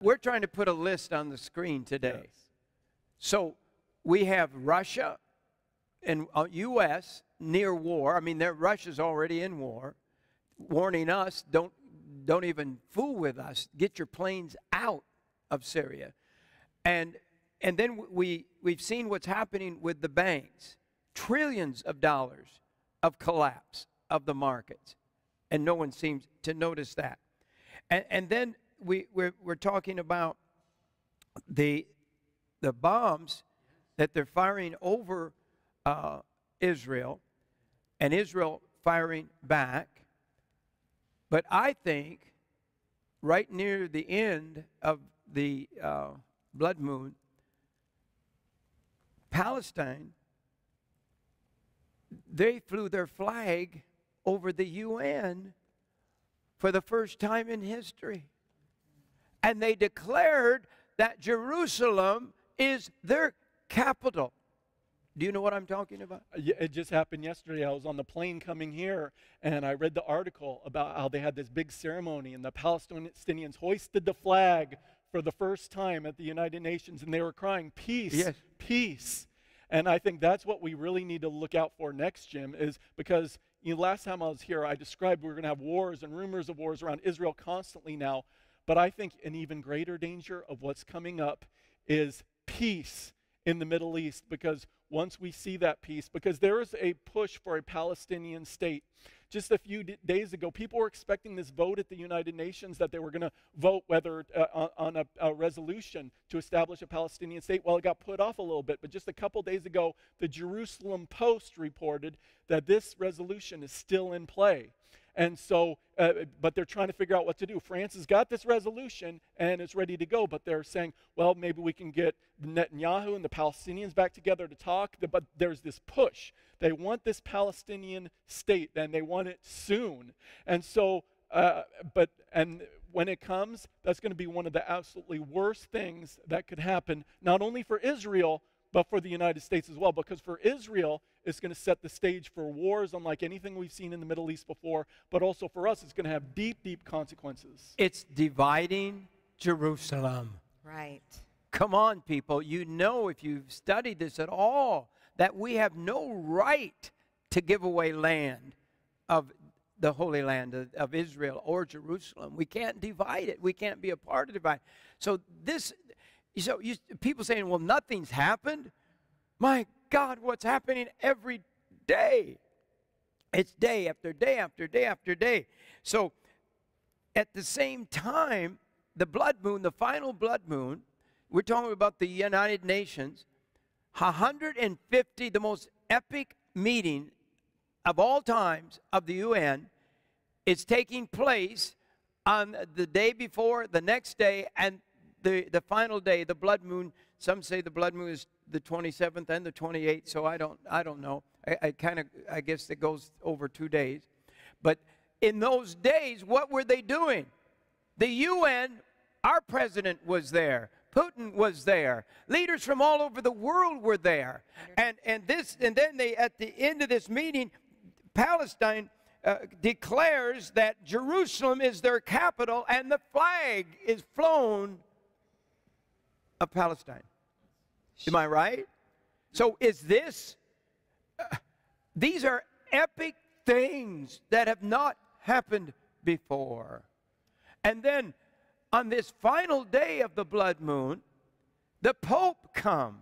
we're trying to put a list on the screen today. Yes. So we have Russia and U.S. near war. I mean, Russia's already in war, warning us, don't even fool with us. Get your planes out of Syria. And then we've seen what's happening with the banks. Trillions of dollars of collapse of the markets. And no one seems to notice that. And then we're talking about the bombs that they're firing over Israel, and Israel firing back. But I think right near the end of the blood moon, Palestine, they flew their flag over the UN for the first time in history. And they declared that Jerusalem is their capital. Do you know what I'm talking about? Yeah, it just happened yesterday. I was on the plane coming here, and I read the article about how they had this big ceremony, and the Palestinians hoisted the flag for the first time at the United Nations, and they were crying, peace, yes, peace. And I think that's what we really need to look out for next, Jim, is because last time I was here, I described we're going to have wars and rumors of wars around Israel constantly now. But I think an even greater danger of what's coming up is peace in the Middle East, because once we see that peace, because there is a push for a Palestinian state. Just a few days ago, people were expecting this vote at the United Nations that they were going to vote whether on a resolution to establish a Palestinian state. Well, it got put off a little bit, but just a couple days ago, the Jerusalem Post reported that this resolution is still in play. And so, but they're trying to figure out what to do. France has got this resolution and it's ready to go, but they're saying, well, maybe we can get Netanyahu and the Palestinians back together to talk. But there's this push. They want this Palestinian state, and they want it soon. And so, and when it comes, that's going to be one of the absolutely worst things that could happen, not only for Israel, but for the United States as well. Because for Israel, it's going to set the stage for wars unlike anything we've seen in the Middle East before. But also for us, it's going to have deep, deep consequences. It's dividing Jerusalem. Right. Come on, people. You know, if you've studied this at all, that we have no right to give away land of the Holy Land of Israel or Jerusalem. We can't divide it. We can't be a part of it. So people saying, well, nothing's happened. My God, what's happening every day? It's day after day after day after day. So at the same time, the blood moon, the final blood moon, we're talking about the United Nations, 150, the most epic meeting of all times of the UN, is taking place on the day before, the next day, and the final day, the blood moon. Some say the blood moon is the 27th and the 28th, so I don't know. I guess it goes over 2 days. But in those days, what were they doing? The UN, our president was there. Putin was there. Leaders from all over the world were there. And then they, at the end of this meeting, Palestine declares that Jerusalem is their capital, and the flag is flown of Palestine. Am I right? So is this, these are epic things that have not happened before. And then on this final day of the blood moon, the Pope comes.